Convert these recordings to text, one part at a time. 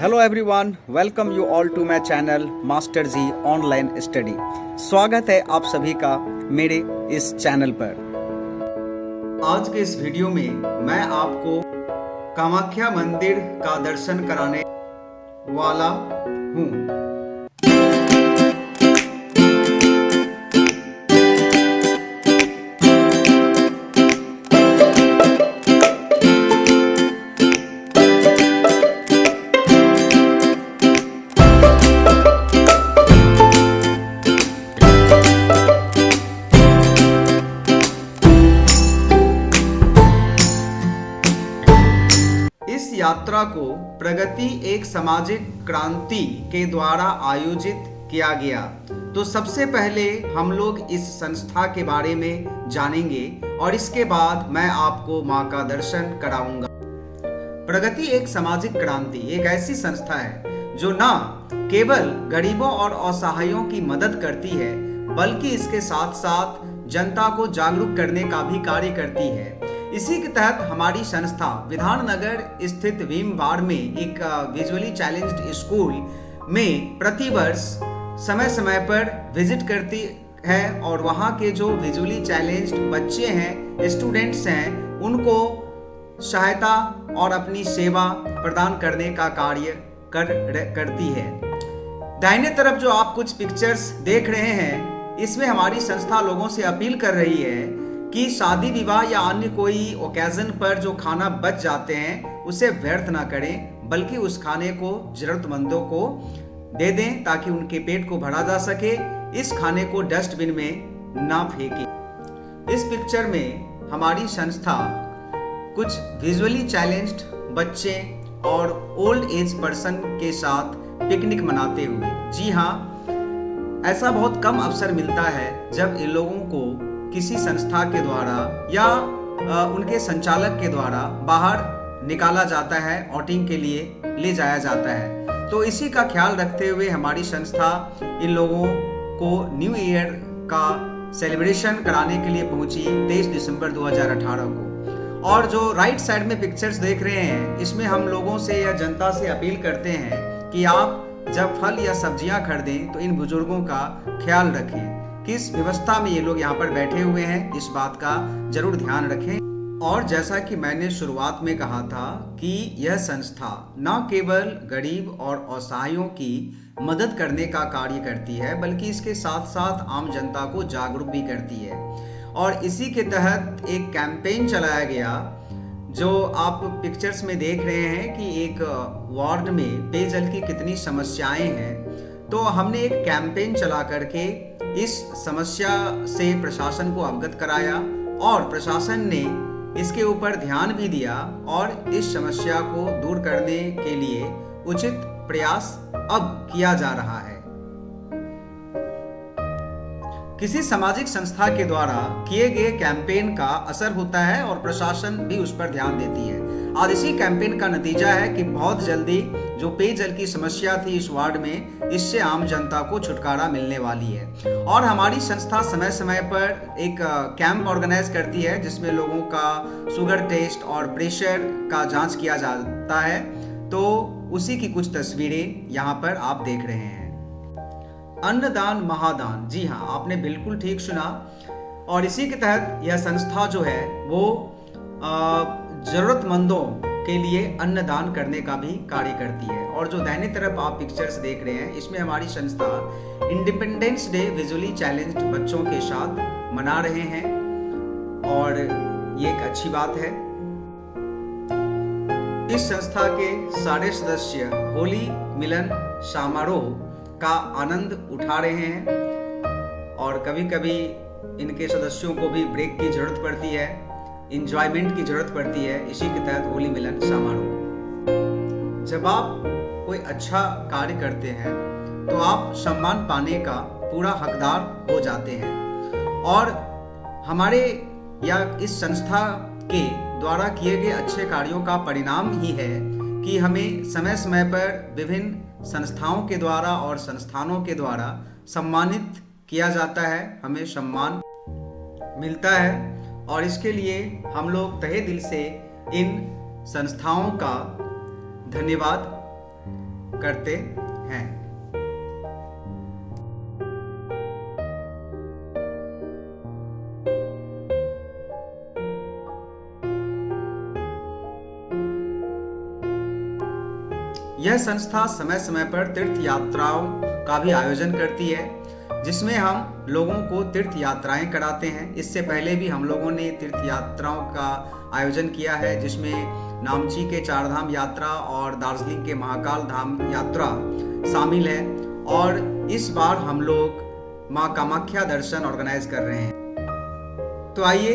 Hello everyone, welcome you all to my channel Master ji Online Study. स्वागत है आप सभी का मेरे इस चैनल पर। आज के इस वीडियो में मैं आपको कामाख्या मंदिर का दर्शन कराने वाला हूँ। इस यात्रा को प्रगति एक सामाजिक क्रांति के द्वारा आयोजित किया गया। तो सबसे पहले हम लोग इस संस्था के बारे में जानेंगे और इसके बाद मैं आपको मां का दर्शन कराऊंगा। प्रगति एक सामाजिक क्रांति एक ऐसी संस्था है जो ना केवल गरीबों और असहायों की मदद करती है बल्कि इसके साथ साथ जनता को जागरूक करने का भी कार्य करती है। इसी के तहत हमारी संस्था विधाननगर स्थित भीमबाड़ में एक विजुअली चैलेंज्ड स्कूल में प्रतिवर्ष समय समय पर विजिट करती है और वहाँ के जो विजुअली चैलेंज्ड बच्चे हैं, स्टूडेंट्स हैं, उनको सहायता और अपनी सेवा प्रदान करने का कार्य करती है। दाहिने तरफ जो आप कुछ पिक्चर्स देख रहे हैं, इसमें हमारी संस्था लोगों से अपील कर रही है कि शादी विवाह या अन्य कोई ओकेजन पर जो खाना बच जाते हैं उसे व्यर्थ ना करें बल्कि उस खाने को जरूरतमंदों को दे दें ताकि उनके पेट को भरा जा सके। इस खाने को डस्टबिन में ना फेंकें। इस पिक्चर में हमारी संस्था कुछ विजुअली चैलेंज्ड बच्चे और ओल्ड एज पर्सन के साथ पिकनिक मनाते हुए। जी हाँ, ऐसा बहुत कम अवसर मिलता है जब इन लोगों को किसी संस्था के द्वारा या उनके संचालक के द्वारा बाहर निकाला जाता है, आउटिंग के लिए ले जाया जाता है। तो इसी का ख्याल रखते हुए हमारी संस्था इन लोगों को न्यू ईयर का सेलिब्रेशन कराने के लिए पहुंची 23 दिसंबर 2018 को। और जो राइट साइड में पिक्चर्स देख रहे हैं, इसमें हम लोगों से या जनता से अपील करते हैं कि आप जब फल या सब्जियां खरीदें तो इन बुजुर्गों का ख्याल रखें। किस व्यवस्था में ये लोग यहाँ पर बैठे हुए हैं, इस बात का जरूर ध्यान रखें। और जैसा कि मैंने शुरुआत में कहा था कि यह संस्था न केवल गरीब और असहायों की मदद करने का कार्य करती है बल्कि इसके साथ साथ आम जनता को जागरूक भी करती है। और इसी के तहत एक कैंपेन चलाया गया जो आप पिक्चर्स में देख रहे हैं कि एक वार्ड में पेयजल की कितनी समस्याएं हैं। तो हमने एक कैंपेन चला करके इस समस्या से प्रशासन को अवगत कराया और प्रशासन ने इसके ऊपर ध्यान भी दिया और इस समस्या को दूर करने के लिए उचित प्रयास अब किया जा रहा है। किसी सामाजिक संस्था के द्वारा किए गए कैंपेन का असर होता है और प्रशासन भी उस पर ध्यान देती है। आज इसी कैंपेन का नतीजा है कि बहुत जल्दी जो पेयजल की समस्या थी इस वार्ड में, इससे आम जनता को छुटकारा मिलने वाली है। और हमारी संस्था समय समय पर एक कैंप ऑर्गेनाइज करती है जिसमें लोगों का शुगर टेस्ट और प्रेशर का जांच किया जाता है। तो उसी की कुछ तस्वीरें यहाँ पर आप देख रहे हैं। अन्नदान महादान, जी हाँ, आपने बिल्कुल ठीक सुना। और इसी के तहत यह संस्था जो है वो जरूरतमंदों के लिए अन्नदान करने का भी कार्य करती है। और जो दाहिने तरफ आप पिक्चर्स देख रहे हैं, इसमें हमारी संस्था इंडिपेंडेंस डे विजुअली चैलेंज्ड बच्चों के साथ मना रहे हैं और ये एक अच्छी बात है। इस संस्था के सारे सदस्य होली मिलन समारोह का आनंद उठा रहे हैं और कभी कभी इनके सदस्यों को भी ब्रेक की जरूरत पड़ती है, इंजॉयमेंट की जरूरत पड़ती है। इसी के तहत होली मिलन समारोह। जब आप कोई अच्छा कार्य करते हैं तो आप सम्मान पाने का पूरा हकदार हो जाते हैं। और हमारे या इस संस्था के द्वारा किए गए अच्छे कार्यों का परिणाम ही है कि हमें समय समय पर विभिन्न संस्थाओं के द्वारा और संस्थानों के द्वारा सम्मानित किया जाता है, हमें सम्मान मिलता है। और इसके लिए हम लोग तहे दिल से इन संस्थाओं का धन्यवाद करते हैं। यह संस्था समय समय पर तीर्थ यात्राओं का भी आयोजन करती है, जिसमें हम लोगों को तीर्थ यात्राएं कराते हैं। इससे पहले भी हम लोगों ने तीर्थ यात्राओं का आयोजन किया है, जिसमें नामची के चारधाम यात्रा और दार्जिलिंग के महाकाल धाम यात्रा शामिल है। और इस बार हम लोग माँ कामाख्या दर्शन ऑर्गेनाइज कर रहे हैं। तो आइए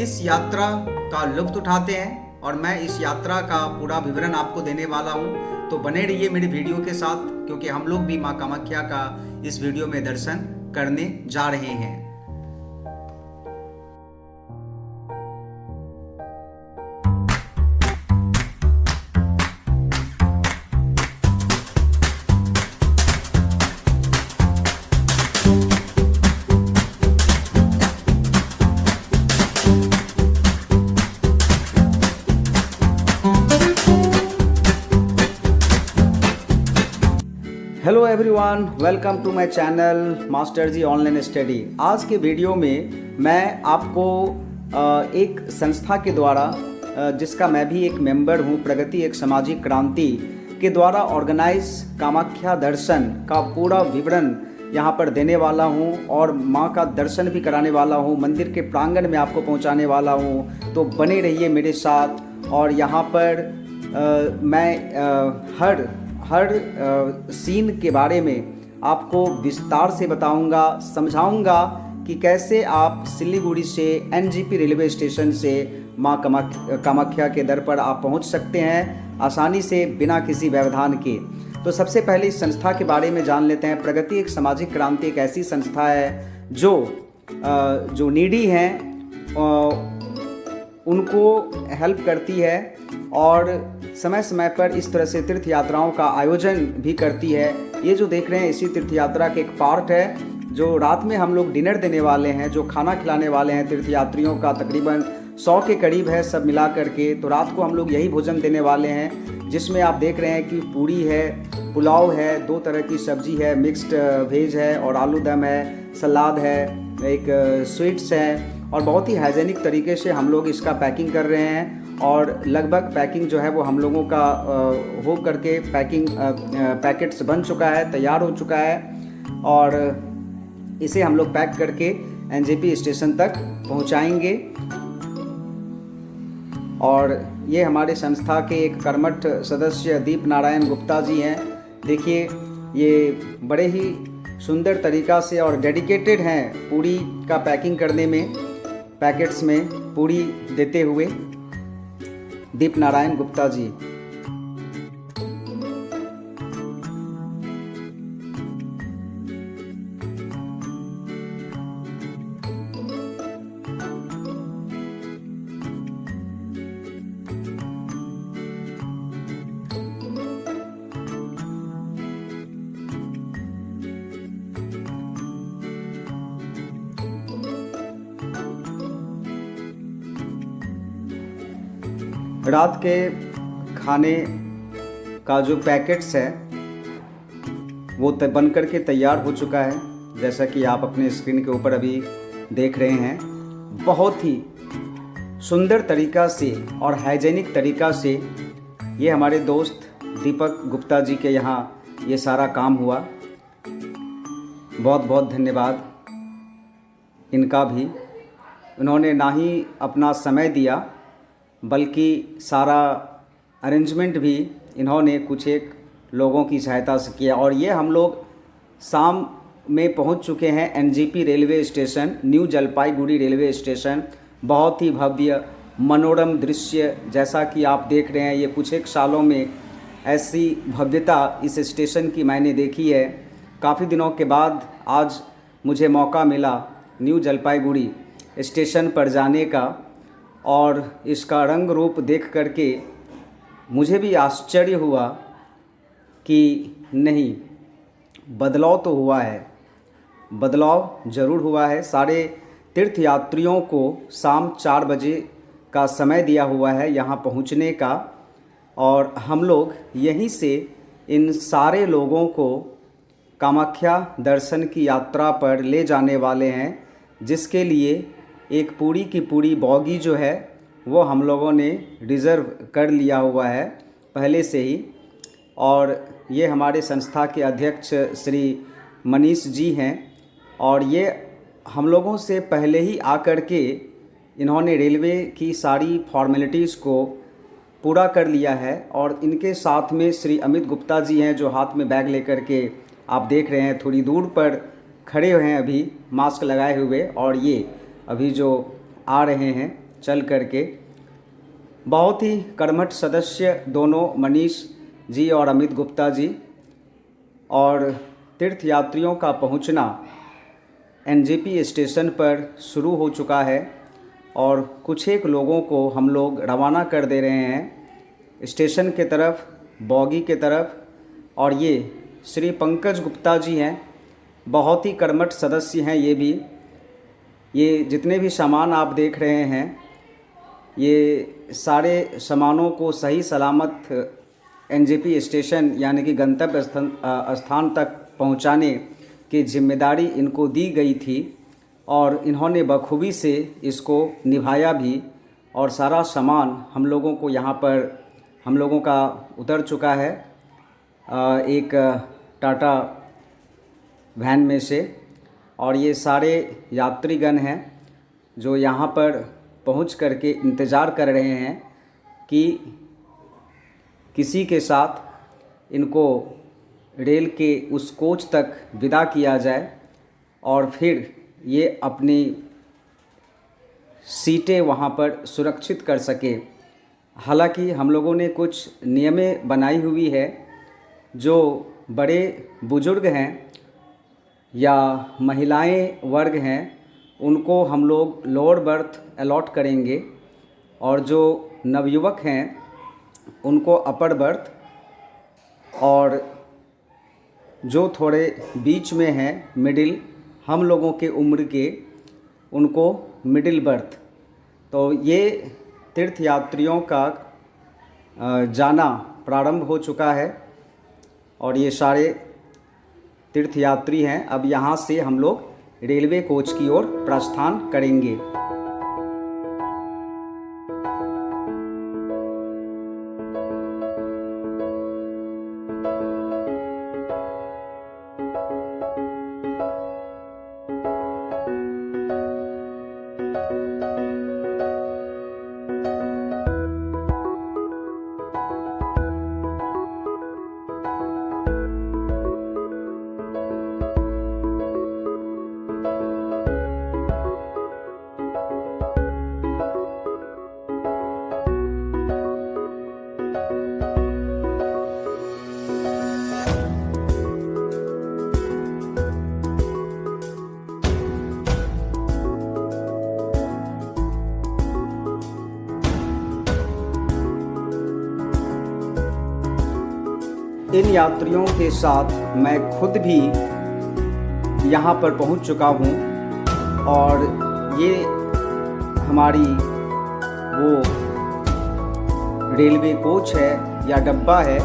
इस यात्रा का लुत्फ उठाते हैं और मैं इस यात्रा का पूरा विवरण आपको देने वाला हूं। तो बने रहिए मेरी वीडियो के साथ, क्योंकि हम लोग भी माँ कामाख्या का इस वीडियो में दर्शन करने जा रहे हैं। Hello everyone, welcome to my channel Master ji Online Study. आज के वीडियो में मैं आपको एक संस्था के द्वारा, जिसका मैं भी एक मेंबर हूं, प्रगति एक सामाजिक क्रांति के द्वारा ऑर्गेनाइज कामाख्या दर्शन का पूरा विवरण यहां पर देने वाला हूं और मां का दर्शन भी कराने वाला हूं, मंदिर के प्रांगण में आपको पहुंचाने वाला हूं। तो बने रहिए मेरे साथ। और यहां पर मैं हर सीन के बारे में आपको विस्तार से बताऊंगा, समझाऊंगा कि कैसे आप सिलीगुड़ी से एनजेपी रेलवे स्टेशन से माँ कामाख्या के दर पर आप पहुंच सकते हैं आसानी से, बिना किसी व्यवधान के। तो सबसे पहले इस संस्था के बारे में जान लेते हैं। प्रगति एक सामाजिक क्रांति एक ऐसी संस्था है जो नीडी हैं उनको हेल्प करती है और समय समय पर इस तरह से तीर्थ यात्राओं का आयोजन भी करती है। ये जो देख रहे हैं इसी तीर्थ यात्रा के एक पार्ट है, जो रात में हम लोग डिनर देने वाले हैं, जो खाना खिलाने वाले हैं तीर्थ यात्रियों का, तकरीबन 100 के करीब है सब मिला करके। तो रात को हम लोग यही भोजन देने वाले हैं, जिसमें आप देख रहे हैं कि पूरी है, पुलाव है, 2 तरह की सब्जी है, मिक्स्ड वेज है और आलू दम है, सलाद है, एक स्वीट्स है और बहुत ही हाइजेनिक तरीके से हम लोग इसका पैकिंग कर रहे हैं। और लगभग पैकिंग जो है वो हम लोगों का हो करके पैकेट्स बन चुका है, तैयार हो चुका है और इसे हम लोग पैक करके एनजेपी स्टेशन तक पहुंचाएंगे। और ये हमारे संस्था के एक कर्मठ सदस्य दीप नारायण गुप्ता जी हैं। देखिए, ये बड़े ही सुंदर तरीक़ा से और डेडिकेटेड हैं पूरी का पैकिंग करने में, पैकेट्स में पूरी देते हुए, दीप नारायण गुप्ता जी। रात के खाने का जो पैकेट्स है वो बन कर के तैयार हो चुका है, जैसा कि आप अपने स्क्रीन के ऊपर अभी देख रहे हैं। बहुत ही सुंदर तरीक़ा से और हाइजेनिक तरीक़ा से ये हमारे दोस्त दीपक गुप्ता जी के यहाँ ये सारा काम हुआ। बहुत बहुत धन्यवाद इनका भी। उन्होंने ना ही अपना समय दिया बल्कि सारा अरेंजमेंट भी इन्होंने कुछ एक लोगों की सहायता से किया। और ये हम लोग शाम में पहुंच चुके हैं NJP railway station, new Jalpaiguri railway station. बहुत ही भव्य मनोरम दृश्य, जैसा कि आप देख रहे हैं, ये कुछ एक सालों में ऐसी भव्यता इस स्टेशन की मैंने देखी है। काफ़ी दिनों के बाद आज मुझे मौका मिला न्यू जलपाईगुड़ी स्टेशन पर जाने का और इसका रंग रूप देख करके मुझे भी आश्चर्य हुआ कि नहीं, बदलाव तो हुआ है, बदलाव ज़रूर हुआ है। सारे तीर्थ यात्रियों को शाम 4 बजे का समय दिया हुआ है यहाँ पहुँचने का और हम लोग यहीं से इन सारे लोगों को कामाख्या दर्शन की यात्रा पर ले जाने वाले हैं, जिसके लिए एक पूरी की पूरी बॉगी जो है वो हम लोगों ने रिज़र्व कर लिया हुआ है पहले से ही। और ये हमारे संस्था के अध्यक्ष श्री मनीष जी हैं, और ये हम लोगों से पहले ही आकर के इन्होंने रेलवे की सारी फॉर्मेलिटीज़ को पूरा कर लिया है। और इनके साथ में श्री अमित गुप्ता जी हैं, जो हाथ में बैग लेकर के आप देख रहे हैं, थोड़ी दूर पर खड़े हुए हैं अभी मास्क लगाए हुए, और ये अभी जो आ रहे हैं चल करके। बहुत ही कर्मठ सदस्य दोनों मनीष जी और अमित गुप्ता जी। और तीर्थयात्रियों का पहुंचना एनजेपी स्टेशन पर शुरू हो चुका है, और कुछ एक लोगों को हम लोग रवाना कर दे रहे हैं स्टेशन के तरफ, बॉगी के तरफ। और ये श्री पंकज गुप्ता जी हैं, बहुत ही कर्मठ सदस्य हैं ये भी। ये जितने भी सामान आप देख रहे हैं, ये सारे सामानों को सही सलामत एनजेपी स्टेशन यानी कि गंतव्य स्थान तक पहुंचाने की जिम्मेदारी इनको दी गई थी, और इन्होंने बखूबी से इसको निभाया भी। और सारा सामान हम लोगों को यहाँ पर हम लोगों का उतर चुका है एक टाटा वैन में से। और ये सारे यात्रीगण हैं जो यहाँ पर पहुँच करके इंतज़ार कर रहे हैं कि किसी के साथ इनको रेल के उस कोच तक विदा किया जाए, और फिर ये अपनी सीटें वहाँ पर सुरक्षित कर सके। हालांकि हम लोगों ने कुछ नियमें बनाई हुई है, जो बड़े बुजुर्ग हैं या महिलाएं वर्ग हैं उनको हम लोग लोअर बर्थ अलॉट करेंगे, और जो नवयुवक हैं उनको अपर बर्थ, और जो थोड़े बीच में हैं मिडिल, हम लोगों के उम्र के, उनको मिडिल बर्थ। तो ये तीर्थयात्रियों का जाना प्रारंभ हो चुका है, और ये सारे तीर्थयात्री हैं। अब यहाँ से हम लोग रेलवे कोच की ओर प्रस्थान करेंगे। इन यात्रियों के साथ मैं खुद भी यहाँ पर पहुँच चुका हूँ, और ये हमारी वो रेलवे कोच है या डब्बा है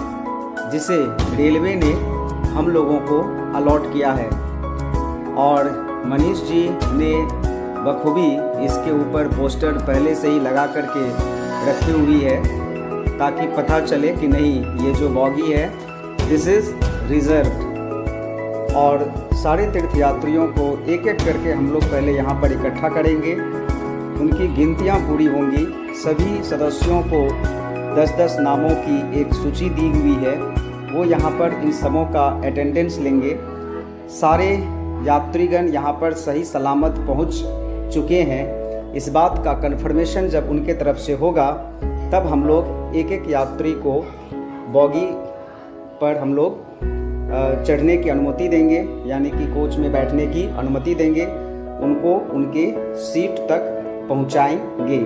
जिसे रेलवे ने हम लोगों को अलॉट किया है। और मनीष जी ने बखूबी इसके ऊपर पोस्टर पहले से ही लगा करके रखी हुई है, ताकि पता चले कि नहीं, ये जो बॉगी है दिस इज़ रिजर्व्ड। और सारे तीर्थयात्रियों को एक एक करके हम लोग पहले यहाँ पर इकट्ठा करेंगे, उनकी गिनतियाँ पूरी होंगी। सभी सदस्यों को 10-10 नामों की एक सूची दी हुई है, वो यहाँ पर इन सबों का अटेंडेंस लेंगे। सारे यात्रीगण यहाँ पर सही सलामत पहुँच चुके हैं। इस बात का कन्फर्मेशन जब उनके तरफ से होगा, तब हम लोग एक एक यात्री को बॉगी पर हम लोग चढ़ने की अनुमति देंगे, यानी कि कोच में बैठने की अनुमति देंगे, उनको उनके सीट तक पहुंचाएंगे।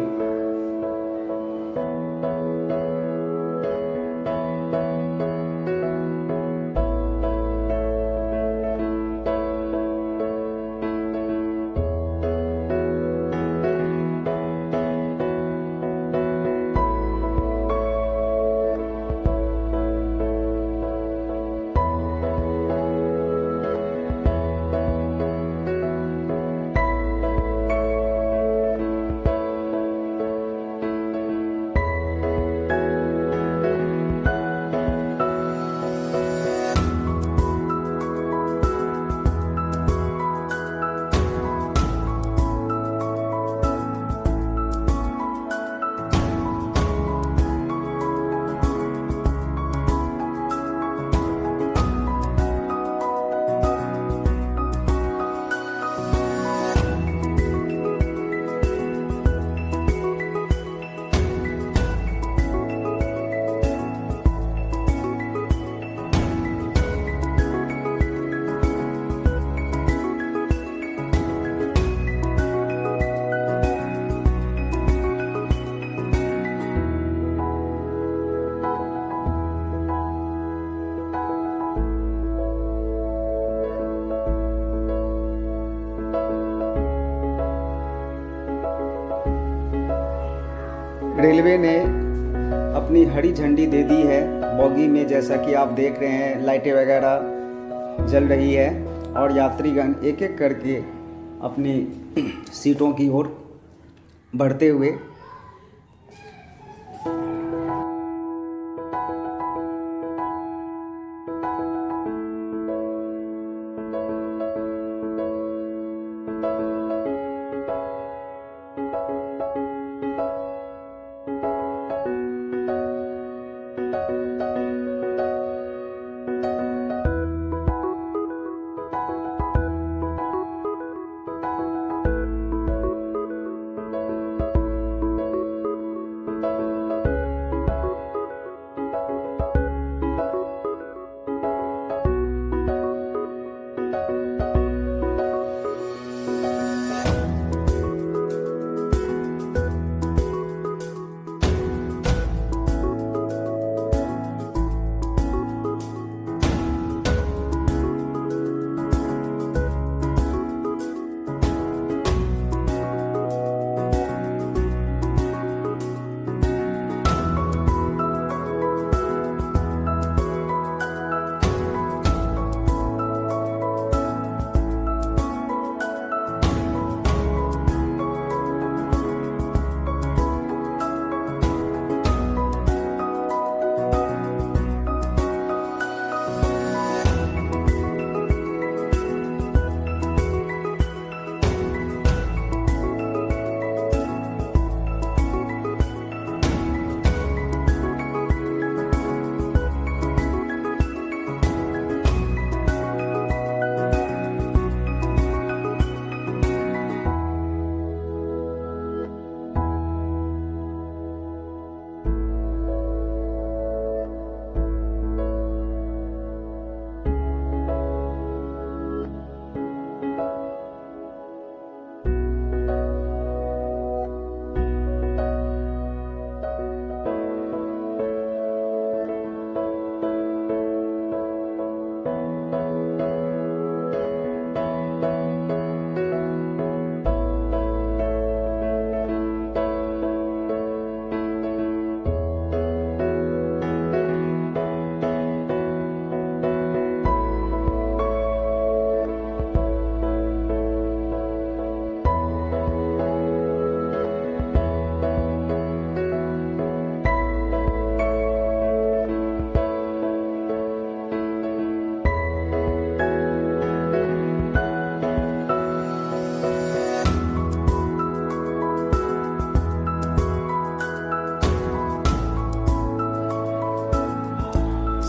रेलवे ने अपनी हरी झंडी दे दी है बॉगी में, जैसा कि आप देख रहे हैं लाइटें वगैरह जल रही है और यात्रीगण एक एक करके अपनी सीटों की ओर बढ़ते हुए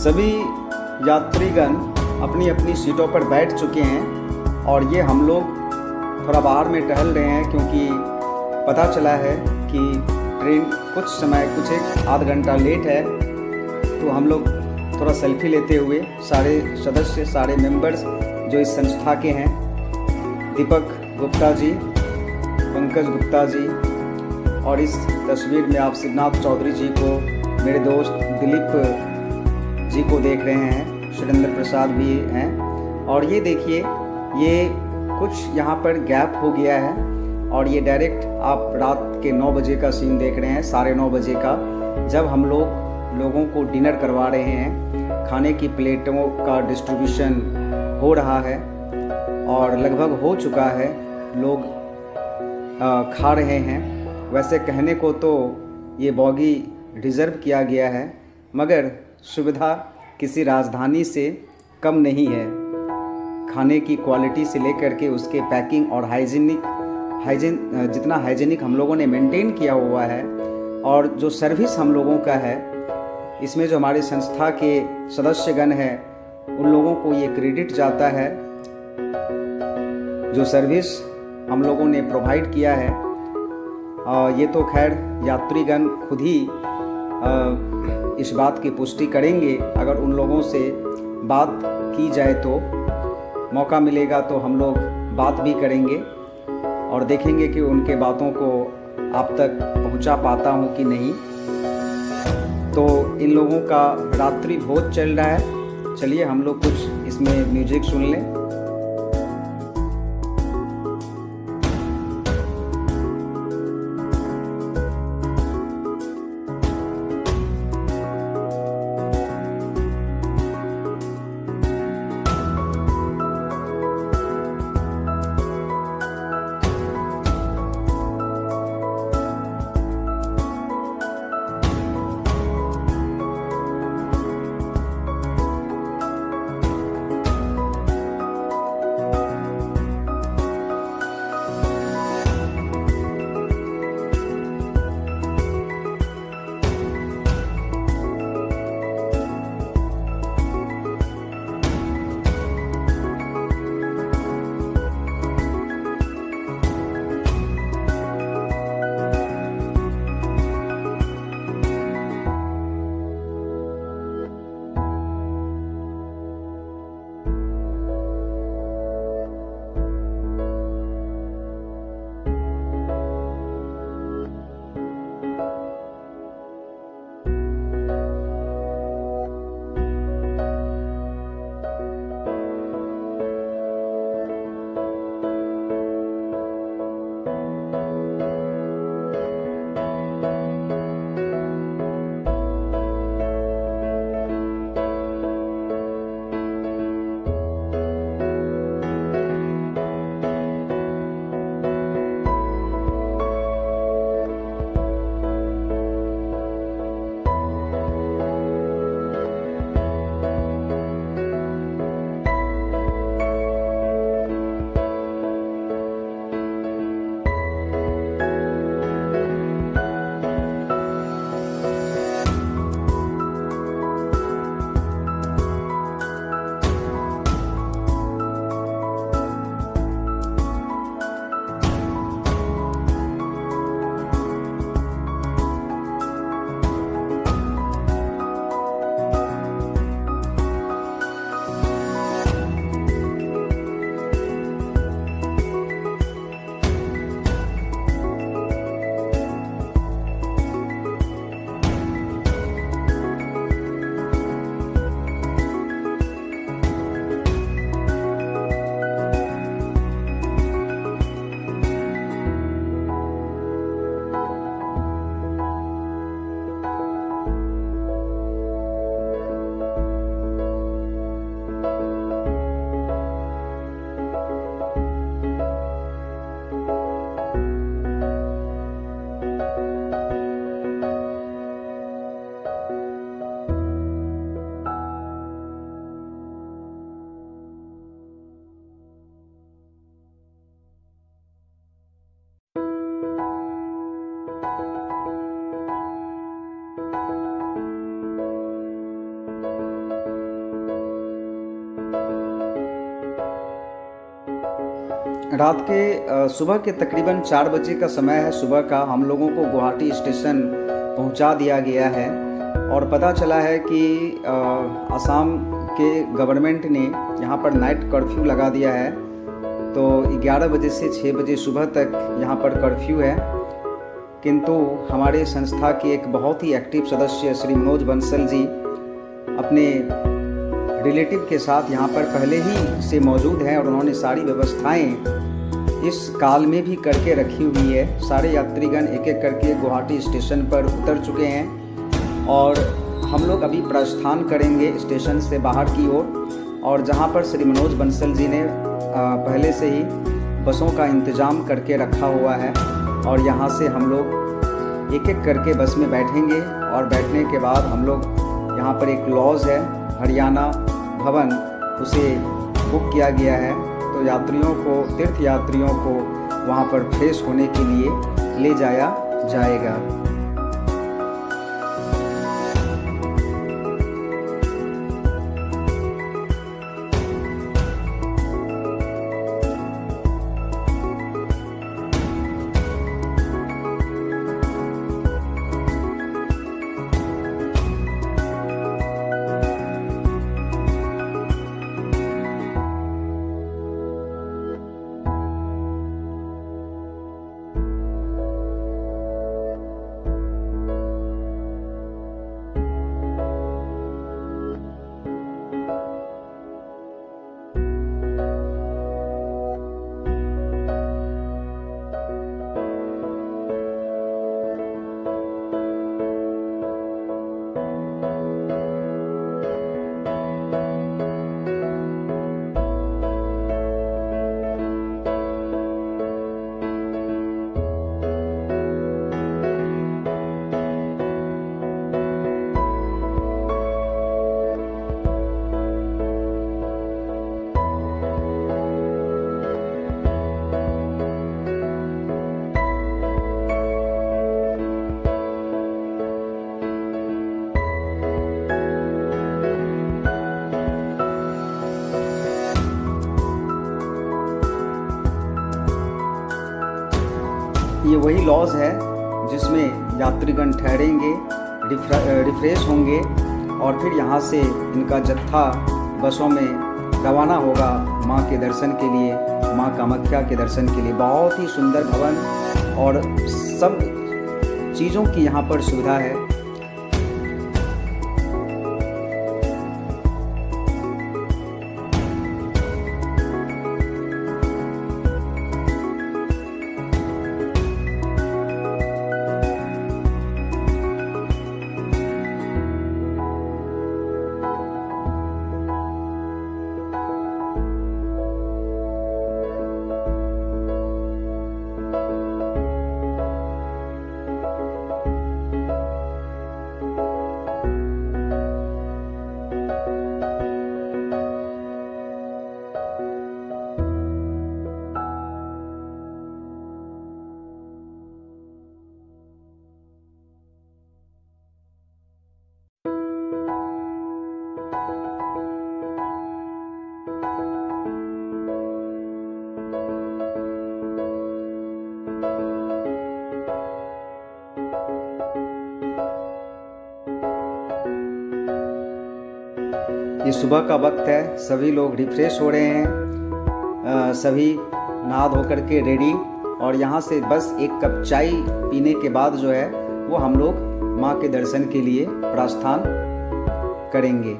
सभी यात्रीगण अपनी अपनी सीटों पर बैठ चुके हैं और ये हम लोग थोड़ा बाहर में टहल रहे हैं, क्योंकि पता चला है कि ट्रेन कुछ एक आध घंटा लेट है। तो हम लोग थोड़ा सेल्फी लेते हुए सारे सदस्य, सारे मेंबर्स जो इस संस्था के हैं, दीपक गुप्ता जी, पंकज गुप्ता जी, और इस तस्वीर में आप शिवनाथ चौधरी जी को, मेरे दोस्त दिलीप जी को देख रहे हैं, सुरेंद्र प्रसाद भी हैं। और ये देखिए, ये कुछ यहाँ पर गैप हो गया है और ये डायरेक्ट आप रात के 9 बजे का सीन देख रहे हैं, 9:30 बजे का, जब हम लोगों को डिनर करवा रहे हैं। खाने की प्लेटों का डिस्ट्रीब्यूशन हो रहा है और लगभग हो चुका है, लोग खा रहे हैं। वैसे कहने को तो ये बॉगी रिज़र्व किया गया है, मगर सुविधा किसी राजधानी से कम नहीं है। खाने की क्वालिटी से लेकर के उसके पैकिंग और जितना हाइजीनिक हम लोगों ने मेंटेन किया हुआ है, और जो सर्विस हम लोगों का है, इसमें जो हमारे संस्था के सदस्यगण हैं, उन लोगों को ये क्रेडिट जाता है। जो सर्विस हम लोगों ने प्रोवाइड किया है, ये तो खैर यात्रीगण खुद ही इस बात की पुष्टि करेंगे। अगर उन लोगों से बात की जाए तो मौका मिलेगा तो हम लोग बात भी करेंगे और देखेंगे कि उनके बातों को आप तक पहुंचा पाता हूं कि नहीं। तो इन लोगों का रात्रि भोज चल रहा है, चलिए हम लोग कुछ इसमें म्यूजिक सुन लें। रात के सुबह के तकरीबन 4 बजे का समय है। सुबह का हम लोगों को गुवाहाटी स्टेशन पहुंचा दिया गया है और पता चला है कि असम के गवर्नमेंट ने यहाँ पर नाइट कर्फ्यू लगा दिया है। तो 11 बजे से 6 बजे सुबह तक यहाँ पर कर्फ्यू है। किंतु हमारे संस्था के एक बहुत ही एक्टिव सदस्य श्री मनोज बंसल जी अपने रिलेटिव के साथ यहाँ पर पहले ही से मौजूद हैं और उन्होंने सारी व्यवस्थाएं इस काल में भी करके रखी हुई है। सारे यात्रीगण एक एक करके गुवाहाटी स्टेशन पर उतर चुके हैं और हम लोग अभी प्रस्थान करेंगे स्टेशन से बाहर की ओर। और जहाँ पर श्री मनोज बंसल जी ने पहले से ही बसों का इंतज़ाम करके रखा हुआ है और यहाँ से हम लोग एक एक करके बस में बैठेंगे और बैठने के बाद हम लोग यहाँ पर एक लॉज है हरियाणा भवन, उसे बुक किया गया है। तो यात्रियों को, तीर्थ यात्रियों को वहाँ पर फ्रेश होने के लिए ले जाया जाएगा। ये वही लॉज है जिसमें यात्रीगण ठहरेंगे, रिफ्रेश होंगे और फिर यहाँ से इनका जत्था बसों में रवाना होगा माँ के दर्शन के लिए, माँ कामाख्या के दर्शन के लिए। बहुत ही सुंदर भवन और सब चीज़ों की यहाँ पर सुविधा है। ये सुबह का वक्त है, सभी लोग रिफ्रेश हो रहे हैं, सभी नहा धो करके रेडी। और यहाँ से बस एक कप चाय पीने के बाद जो है वो हम लोग माँ के दर्शन के लिए प्रस्थान करेंगे।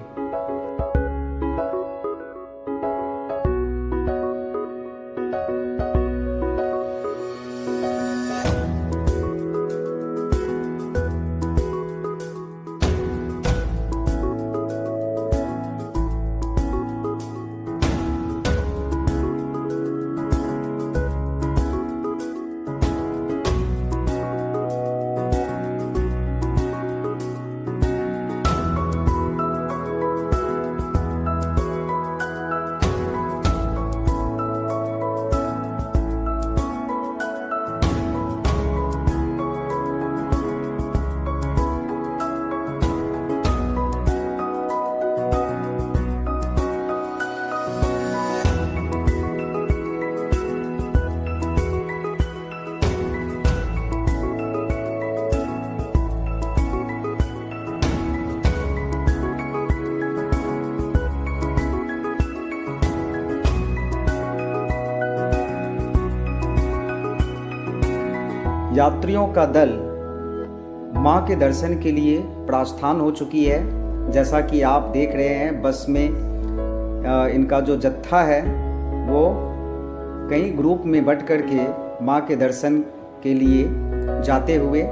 यात्रियों का दल माँ के दर्शन के लिए प्रस्थान हो चुकी है। जैसा कि आप देख रहे हैं, बस में इनका जो जत्था है वो कई ग्रुप में बट कर के माँ के दर्शन के लिए जाते हुए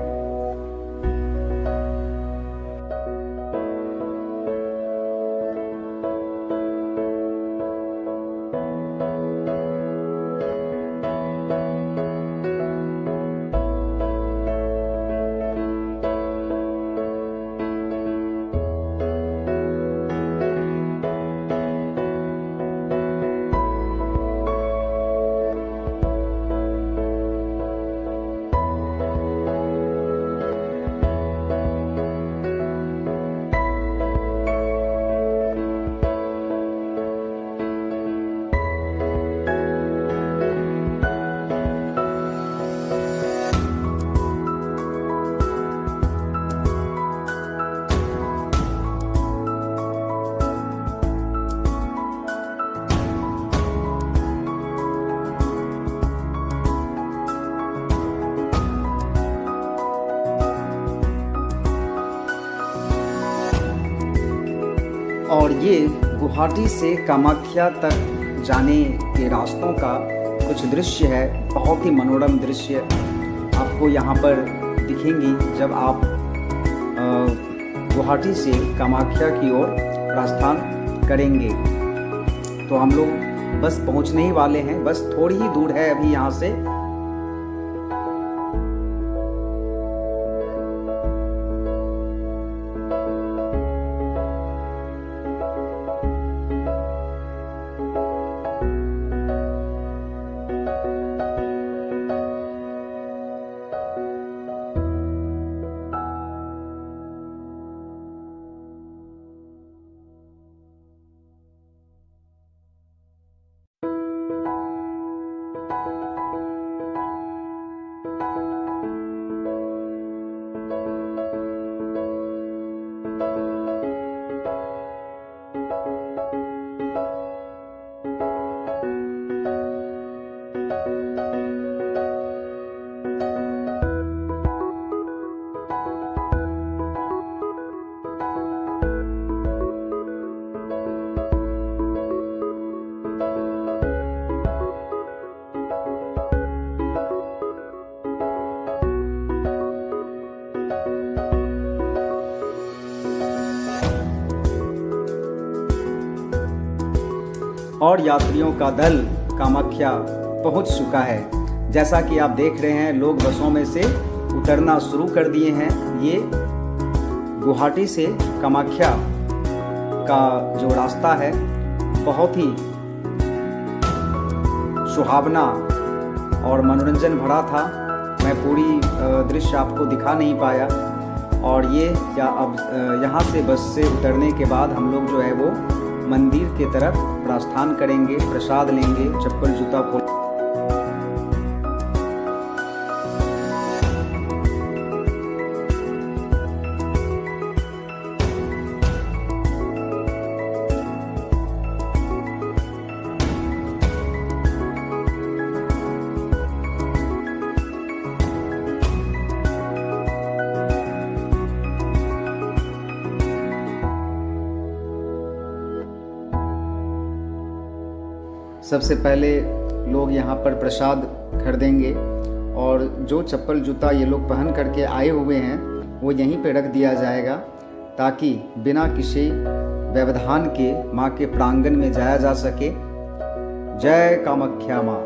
और ये गुवाहाटी से कामाख्या तक जाने के रास्तों का कुछ दृश्य है। बहुत ही मनोरम दृश्य आपको यहाँ पर दिखेंगी जब आप गुवाहाटी से कामाख्या की ओर प्रस्थान करेंगे। तो हम लोग बस पहुँचने ही वाले हैं, बस थोड़ी ही दूर है अभी यहाँ से। और यात्रियों का दल कामाख्या पहुंच चुका है। जैसा कि आप देख रहे हैं, लोग बसों में से उतरना शुरू कर दिए हैं। ये गुवाहाटी से कामाख्या का जो रास्ता है बहुत ही सुहावना और मनोरंजन भरा था। मैं पूरी दृश्य आपको दिखा नहीं पाया। और ये अब यहाँ से बस से उतरने के बाद हम लोग जो है वो मंदिर के तरफ प्रस्थान करेंगे, प्रसाद लेंगे, चप्पल जूता खोल। सबसे पहले लोग यहाँ पर प्रसाद खरीदेंगे और जो चप्पल जूता ये लोग पहन करके आए हुए हैं वो यहीं पे रख दिया जाएगा, ताकि बिना किसी व्यवधान के माँ के प्रांगण में जाया जा सके। जय कामाख्या माँ।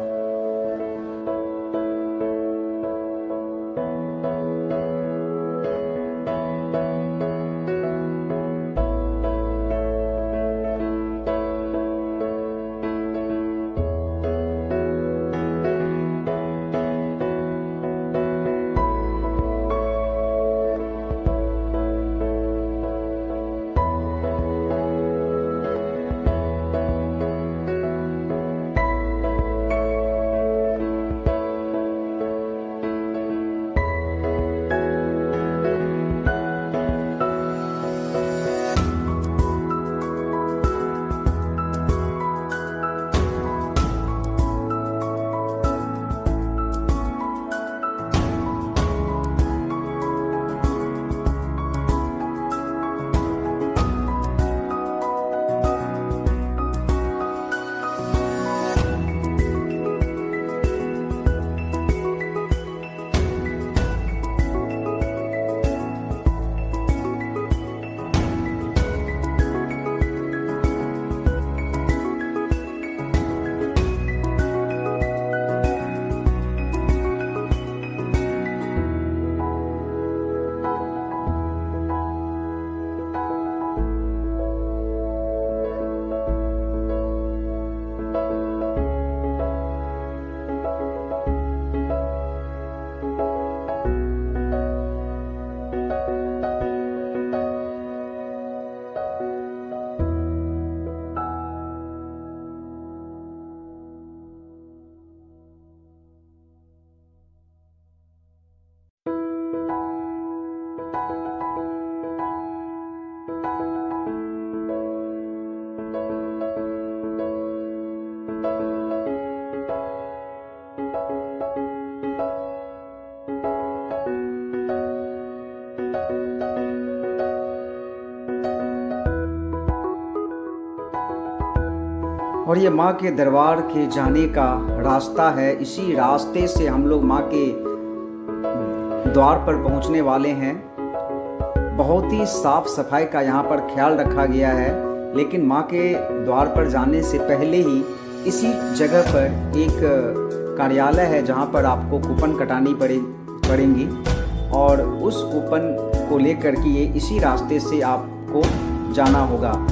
और ये माँ के दरबार के जाने का रास्ता है। इसी रास्ते से हम लोग माँ के द्वार पर पहुँचने वाले हैं। बहुत ही साफ सफाई का यहाँ पर ख्याल रखा गया है, लेकिन माँ के द्वार पर जाने से पहले ही इसी जगह पर एक कार्यालय है जहाँ पर आपको कूपन कटानी पड़ेंगी और उस कूपन को लेकर के ये इसी रास्ते से आपको जाना होगा।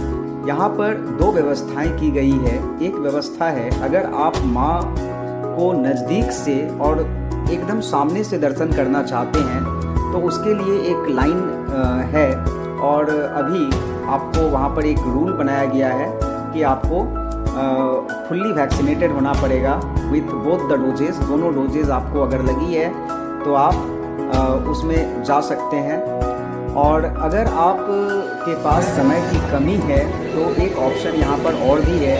यहाँ पर दो व्यवस्थाएं की गई है। एक व्यवस्था है, अगर आप माँ को नज़दीक से और एकदम सामने से दर्शन करना चाहते हैं तो उसके लिए एक लाइन है, और अभी आपको वहाँ पर एक रूल बनाया गया है कि आपको फुल्ली वैक्सीनेटेड होना पड़ेगा विथ बोथ द डोजेज़। दोनों डोजेज़ आपको अगर लगी है तो आप उसमें जा सकते हैं। और अगर आप के पास समय की कमी है तो एक ऑप्शन यहाँ पर और भी है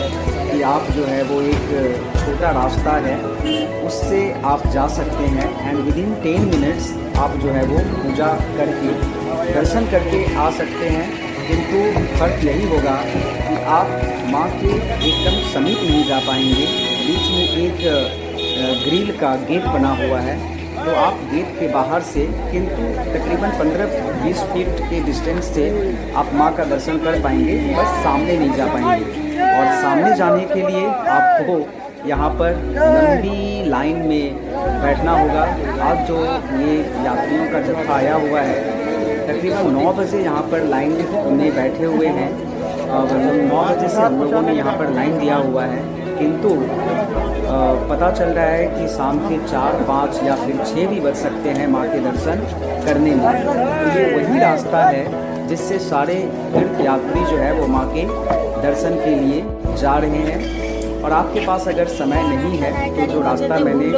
कि आप जो है वो एक छोटा रास्ता है उससे आप जा सकते हैं एंड विदिन 10 मिनट्स आप जो है वो पूजा करके दर्शन करके आ सकते हैं। किंतु फर्क यही होगा कि आप माँ के एकदम समीप नहीं जा पाएंगे। बीच में एक ग्रिल का गेट बना हुआ है, तो आप गेट के बाहर से किंतु तकरीबन 15-20 फीट के डिस्टेंस से आप माँ का दर्शन कर पाएंगे, बस सामने नहीं जा पाएंगे। और सामने जाने के लिए आपको यहाँ पर लंबी लाइन में बैठना होगा। आज जो ये यात्रियों का जत्था आया हुआ है तकरीबन 9 बजे यहाँ पर लाइन में बैठे हुए हैं। मतलब 9 बजे से हम लोगों ने यहाँ पर लाइन दिया हुआ है, किंतु पता चल रहा है कि शाम के 4, 5 या फिर 6 भी बज सकते हैं माँ के दर्शन करने में। तो ये वही रास्ता है जिससे सारे तीर्थ यात्री जो है वो माँ के दर्शन के लिए जा रहे हैं। और आपके पास अगर समय नहीं है तो जो रास्ता मैंने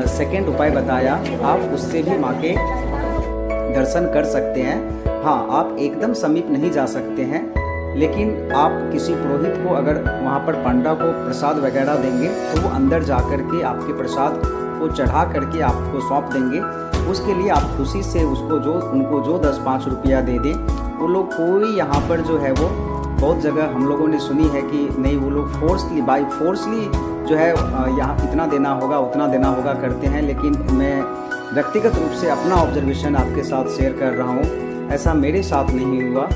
सेकंड उपाय बताया, आप उससे भी माँ के दर्शन कर सकते हैं। हाँ, आप एकदम समीप नहीं जा सकते हैं, लेकिन आप किसी पुरोहित को अगर वहाँ पर पंडा को प्रसाद वगैरह देंगे तो वो अंदर जा कर के आपके प्रसाद को चढ़ा करके आपको सौंप देंगे। उसके लिए आप खुशी से उनको जो 10-5 रुपया दे दें। वो लोग कोई यहाँ पर जो है वो बहुत जगह हम लोगों ने सुनी है कि नहीं, वो लोग फोर्सली जो है यहाँ इतना देना होगा उतना देना होगा करते हैं। लेकिन मैं व्यक्तिगत रूप से अपना ऑब्जर्वेशन आपके साथ शेयर कर रहा हूँ, ऐसा मेरे साथ नहीं हुआ।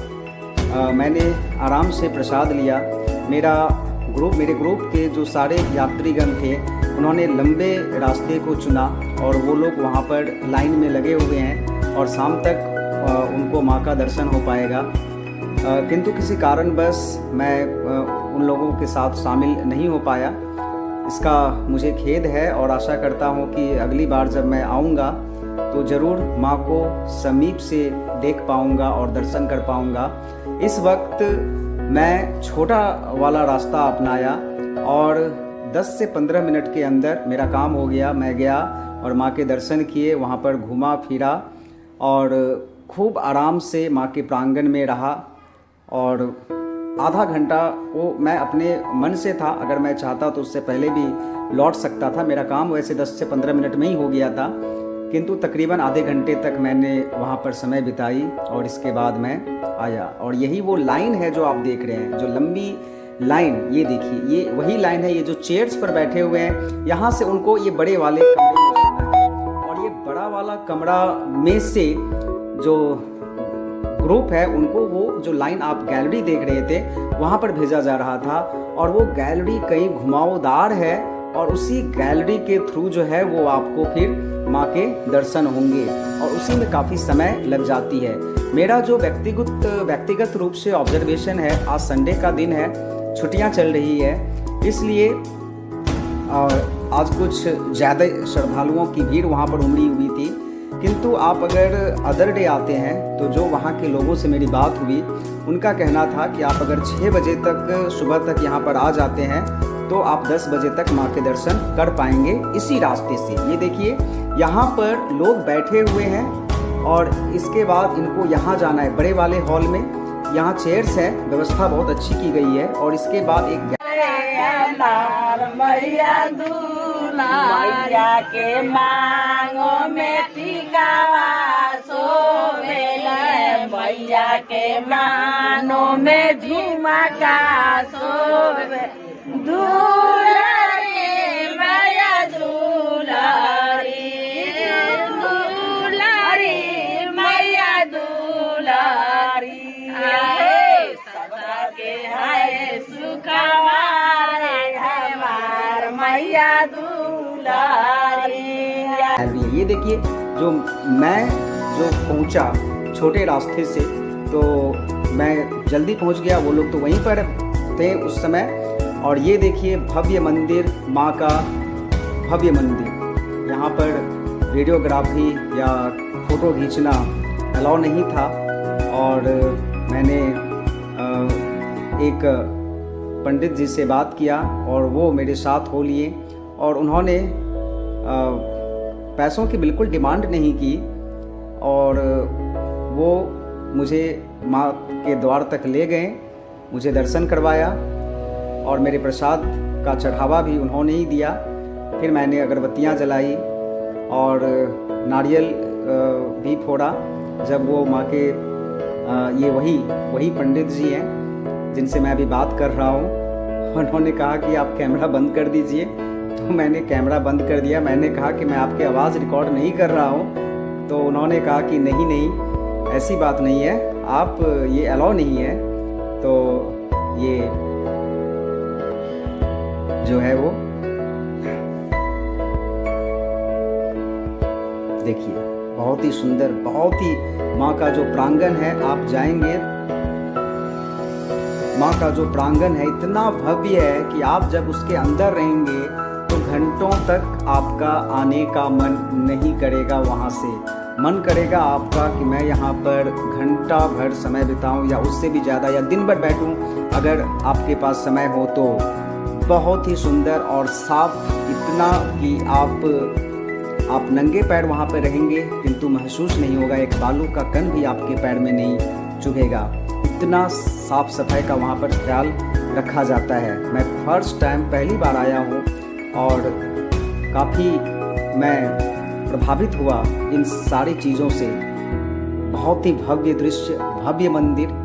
मैंने आराम से प्रसाद लिया। मेरे ग्रुप के जो सारे यात्रीगण थे उन्होंने लंबे रास्ते को चुना और वो लोग वहाँ पर लाइन में लगे हुए हैं और शाम तक उनको माँ का दर्शन हो पाएगा। किंतु किसी कारणवश मैं उन लोगों के साथ शामिल नहीं हो पाया। इसका मुझे खेद है और आशा करता हूँ कि अगली बार जब मैं आऊँगा तो ज़रूर माँ को समीप से देख पाऊँगा और दर्शन कर पाऊँगा। इस वक्त मैं छोटा वाला रास्ता अपनाया और 10 से 15 मिनट के अंदर मेरा काम हो गया। मैं गया और माँ के दर्शन किए, वहाँ पर घूमा फिरा और खूब आराम से माँ के प्रांगण में रहा। और आधा घंटा वो मैं अपने मन से था, अगर मैं चाहता तो उससे पहले भी लौट सकता था। मेरा काम वैसे 10 से 15 मिनट में ही हो गया था, किंतु तकरीबन आधे घंटे तक मैंने वहाँ पर समय बिताई और इसके बाद मैं आया। और यही वो लाइन है जो आप देख रहे हैं, जो लंबी लाइन, ये देखिए, ये वही लाइन है। ये जो चेयर्स पर बैठे हुए हैं, यहाँ से उनको ये बड़े वाले कमरे में जाना है और ये बड़ा वाला कमरा में से जो ग्रुप है उनको वो जो लाइन आप गैलरी देख रहे थे वहाँ पर भेजा जा रहा था। और वो गैलरी कहीं घुमावदार है और उसी गैलरी के थ्रू जो है वो आपको फिर माँ के दर्शन होंगे और उसी में काफ़ी समय लग जाती है। मेरा जो व्यक्तिगत रूप से ऑब्जर्वेशन है, आज संडे का दिन है, छुट्टियाँ चल रही है, इसलिए आज कुछ ज़्यादा श्रद्धालुओं की भीड़ वहाँ पर उमड़ी हुई थी। किंतु आप अगर अदर डे आते हैं तो जो वहाँ के लोगों से मेरी बात हुई, उनका कहना था कि आप अगर 6 बजे तक सुबह तक यहाँ पर आ जाते हैं तो आप 10 बजे तक माँ के दर्शन कर पाएंगे इसी रास्ते से। ये देखिए, यहाँ पर लोग बैठे हुए हैं और इसके बाद इनको यहाँ जाना है बड़े वाले हॉल में। यहाँ चेयर्स है, व्यवस्था बहुत अच्छी की गई है। और इसके बाद एक मैया के मांगो में टिकावा सोवेला, मैया के मानो में झुमका सोवे, दुलारी मैया दुलारी दुलारी मैया दुलारी सबके है सुखवारे हमार मैया दुलारी। ये देखिए मैं पहुंचा छोटे रास्ते से, तो मैं जल्दी पहुंच गया, वो लोग तो वहीं पर थे उस समय। और ये देखिए भव्य मंदिर, माँ का भव्य मंदिर। यहाँ पर वीडियोग्राफी या फ़ोटो खींचना अलाउ नहीं था, और मैंने एक पंडित जी से बात किया और वो मेरे साथ हो लिए, और उन्होंने पैसों की बिल्कुल डिमांड नहीं की, और वो मुझे माँ के द्वार तक ले गए, मुझे दर्शन करवाया, और मेरे प्रसाद का चढ़ावा भी उन्होंने ही दिया। फिर मैंने अगरबत्तियाँ जलाई और नारियल भी फोड़ा। जब वो माँ के ये वही पंडित जी हैं जिनसे मैं अभी बात कर रहा हूँ, उन्होंने कहा कि आप कैमरा बंद कर दीजिए, तो मैंने कैमरा बंद कर दिया। मैंने कहा कि मैं आपकी आवाज़ रिकॉर्ड नहीं कर रहा हूँ, तो उन्होंने कहा कि नहीं ऐसी बात नहीं है, आप ये अलाउ नहीं है। तो ये जो है वो देखिए बहुत ही सुंदर, बहुत ही माँ का जो प्रांगण है, आप जाएंगे, माँ का जो प्रांगण है इतना भव्य है कि आप जब उसके अंदर रहेंगे तो घंटों तक आपका आने का मन नहीं करेगा। वहाँ से मन करेगा आपका कि मैं यहाँ पर घंटा भर समय बिताऊं, या उससे भी ज़्यादा, या दिन भर बैठूं, अगर आपके पास समय हो तो। बहुत ही सुंदर और साफ, इतना कि आप नंगे पैर वहाँ पर रहेंगे किंतु महसूस नहीं होगा, एक बालू का कण भी आपके पैर में नहीं चुभेगा। इतना साफ सफाई का वहाँ पर ख्याल रखा जाता है। मैं फर्स्ट टाइम पहली बार आया हूँ और काफ़ी मैं प्रभावित हुआ इन सारी चीज़ों से। बहुत ही भव्य दृश्य, भव्य मंदिर।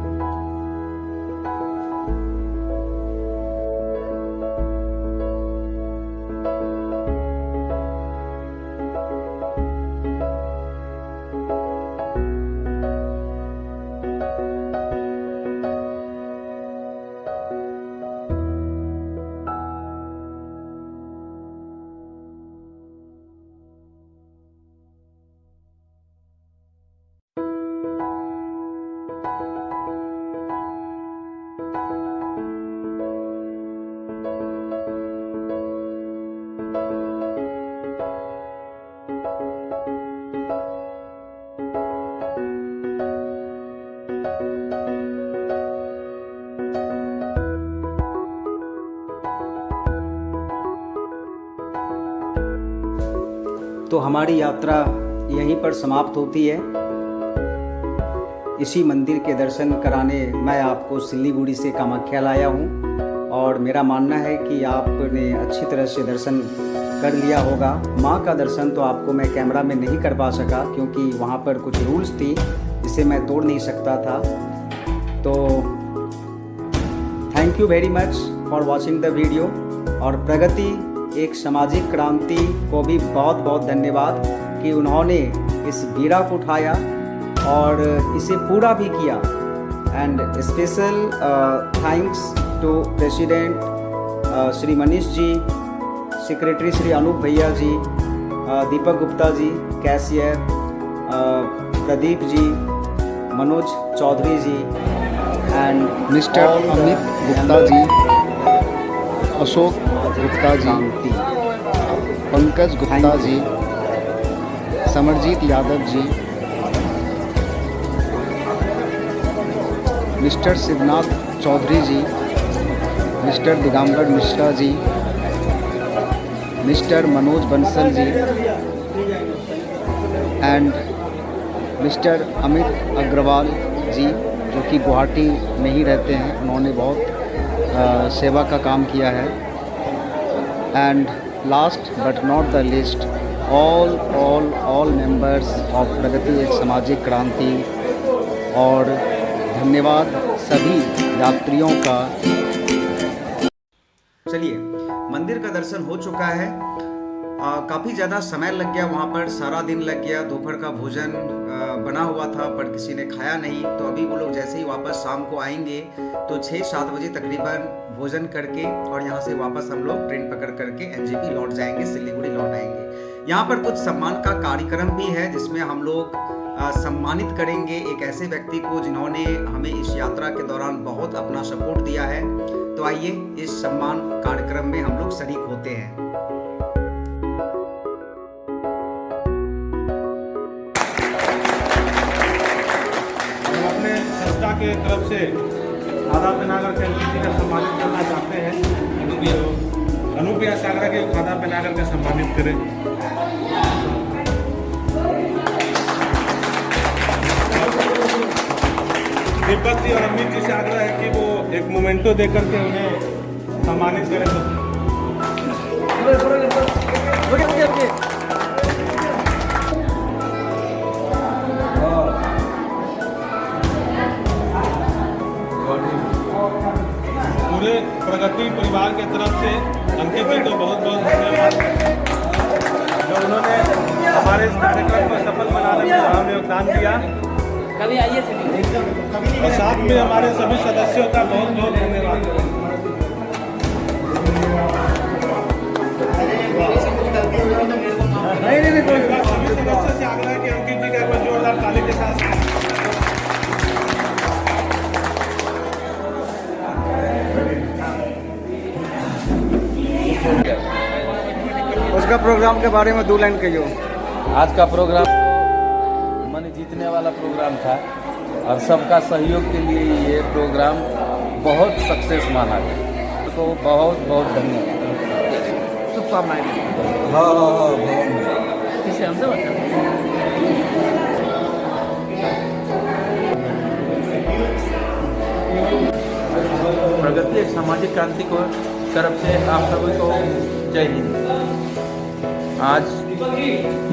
तो हमारी यात्रा यहीं पर समाप्त होती है। इसी मंदिर के दर्शन कराने मैं आपको सिल्लीगुड़ी से कामाख्या लाया हूँ, और मेरा मानना है कि आपने अच्छी तरह से दर्शन कर लिया होगा। माँ का दर्शन तो आपको मैं कैमरा में नहीं कर पा सका, क्योंकि वहाँ पर कुछ रूल्स थी जिसे मैं तोड़ नहीं सकता था। तो thank you very much for watching the video. और प्रगति एक सामाजिक क्रांति को भी बहुत बहुत धन्यवाद कि उन्होंने इस बीड़ा को उठाया और इसे पूरा भी किया। And special thanks to president Shri Manish ji, secretary Shri Anup भैया ji, Deepak Gupta ji, cashier Pradeep ji, Manoj Chaudhary ji, and mister Amit Gupta ji, Ashok Gupta ji, Pankaj Gupta ji, Samarjeet Yadav ji, mister Siddhnath Chaudhary ji, mister Digambar Mishra ji, mister Manoj Bansal ji, and mister Amit Agarwal ji, जो कि गुवाहाटी में ही रहते हैं। उन्होंने बहुत सेवा का काम किया है। And last but not the least, all members of Pragati Ek Samajik क्रांति, और धन्यवाद सभी यात्रियों का। चलिए, मंदिर का दर्शन हो चुका है। काफ़ी ज़्यादा समय लग गया, वहाँ पर सारा दिन लग गया। दोपहर का भोजन बना हुआ था पर किसी ने खाया नहीं। तो अभी वो लोग जैसे ही वापस शाम को आएंगे तो 6-7 बजे तकरीबन भोजन करके और यहाँ से वापस हम लोग ट्रेन पकड़ करके एनजेपी लौट जाएंगे, सिलीगुड़ी लौट आएंगे। यहाँ पर कुछ सम्मान का कार्यक्रम भी है जिसमें हम लोग सम्मानित करेंगे एक ऐसे व्यक्ति को जिन्होंने हमें इस यात्रा के दौरान बहुत अपना सपोर्ट दिया है। तो आइए इस सम्मान कार्यक्रम में हम लोग शरीक होते हैं। संस्था के तरफ से खादा पेनागर के एनपीटी का सम्मानित करना चाहते हैं। अनुप्रिया सागरा के खादा पेनागर का सम्मानित करें। दीपक जी और अमित जी से आग्रह है कि वो एक मोमेंटो देकर के उन्हें सम्मानित करें। पूरे प्रगति परिवार के तरफ से अंकित जी को बहुत बहुत धन्यवाद जो उन्होंने हमारे इस कार्यक्रम को सफल बनाने में हमें योगदान दिया। कभी आइए और साथ में हमारे सभी सदस्यों का बहुत बहुत धन्यवाद। सभी सदस्यों से आग्रह कि अंकित जी का जोरदार ताली के साथ उसका प्रोग्राम के बारे में 2 लाइन कहियो। आज का प्रोग्राम मन जीतने वाला प्रोग्राम था और सबका सहयोग के लिए ये प्रोग्राम बहुत सक्सेस माना गया। तो बहुत बहुत धन्यवाद, शुभकामनाएं। किसे हमसे प्रगति एक सामाजिक क्रांति को तरफ से आप सभी को जय हिंद। आज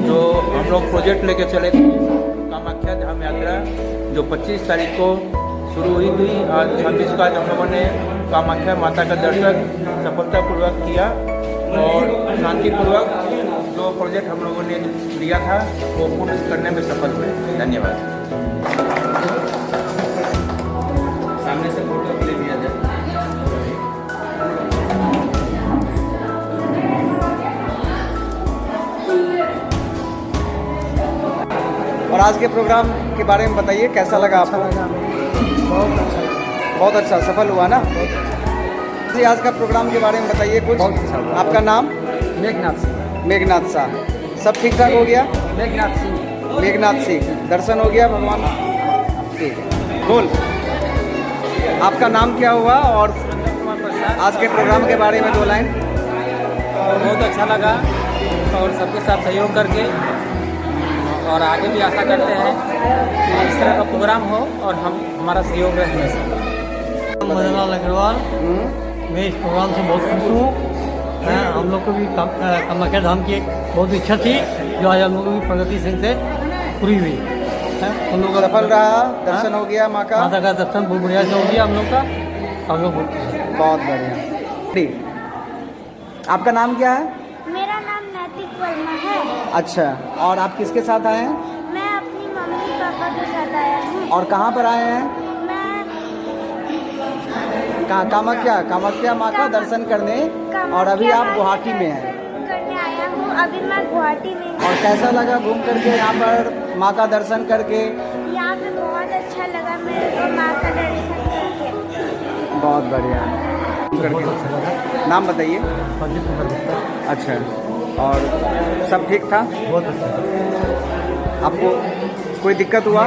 जो हम लोग प्रोजेक्ट लेके चले कामाख्या धाम यात्रा जो 25 तारीख को शुरू हुई थी, आज 26 का हम लोगों ने कामाख्या माता का दर्शन सफलतापूर्वक किया और शांतिपूर्वक जो प्रोजेक्ट हम लोगों ने लिया था वो पूर्ण करने में सफल हुए। धन्यवाद। सामने से फोटो ले लिया जाए। और आज के प्रोग्राम के बारे में बताइए, कैसा लगा आपको? बहुत अच्छा सफल हुआ ना जी। आज का प्रोग्राम के बारे में बताइए कुछ। आपका नाम? मेघनाथ शाह। सब ठीक ठाक हो गया? मेघनाथ सिंह। दर्शन हो गया भगवान? ठीक है, बोल। आपका नाम क्या हुआ और आज के प्रोग्राम के बारे में 2 लाइन। बहुत अच्छा लगा और सबके साथ सहयोग करके, और आगे भी आशा करते हैं कि इस तरह का प्रोग्राम हो और हमारा सहयोग रहे हमेशा। मदनलाल अग्रवाल, मैं इस प्रोग्राम से बहुत खुश हूँ। हम लोग को भी कामाख्या धाम की एक बहुत इच्छा थी जो आज हम लोगों की प्रगति सिंह से पूरी हुई। हम लोग सफल रहा, दर्शन हो गया माँ का दर्शन बहुत बढ़िया से हो गया हम लोग का। हम लोग बहुत बढ़िया। आपका नाम क्या है? मेरा नाम नैतिक वर्मा है। अच्छा, और आप किसके साथ आए हैं? मैं अपनी मम्मी पापा के साथ आया हूँ। और कहाँ पर आए हैं? मैं कामाख्या माँ का दर्शन करने। और अभी आप गुवाहाटी में हैं? करने आया हूँ, अभी मैं गुवाहाटी में हूँ। और कैसा लगा घूम करके यहाँ पर माँ का दर्शन करके? यहाँ पे बहुत अच्छा लगा मेरे को माँ का दर्शन करके। बहुत बढ़िया। नाम बताइए। अच्छा, और सब ठीक था? बहुत अच्छा। आपको कोई दिक्कत हुआ?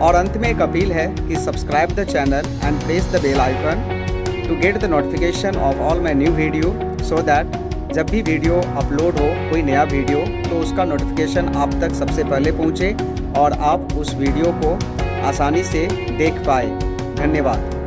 और अंत में एक अपील है कि subscribe the channel and press the bell icon to get the notification of all my new video, so that जब भी वीडियो अपलोड हो कोई नया वीडियो तो उसका नोटिफिकेशन आप तक सबसे पहले पहुंचे और आप उस वीडियो को आसानी से देख पाए। धन्यवाद।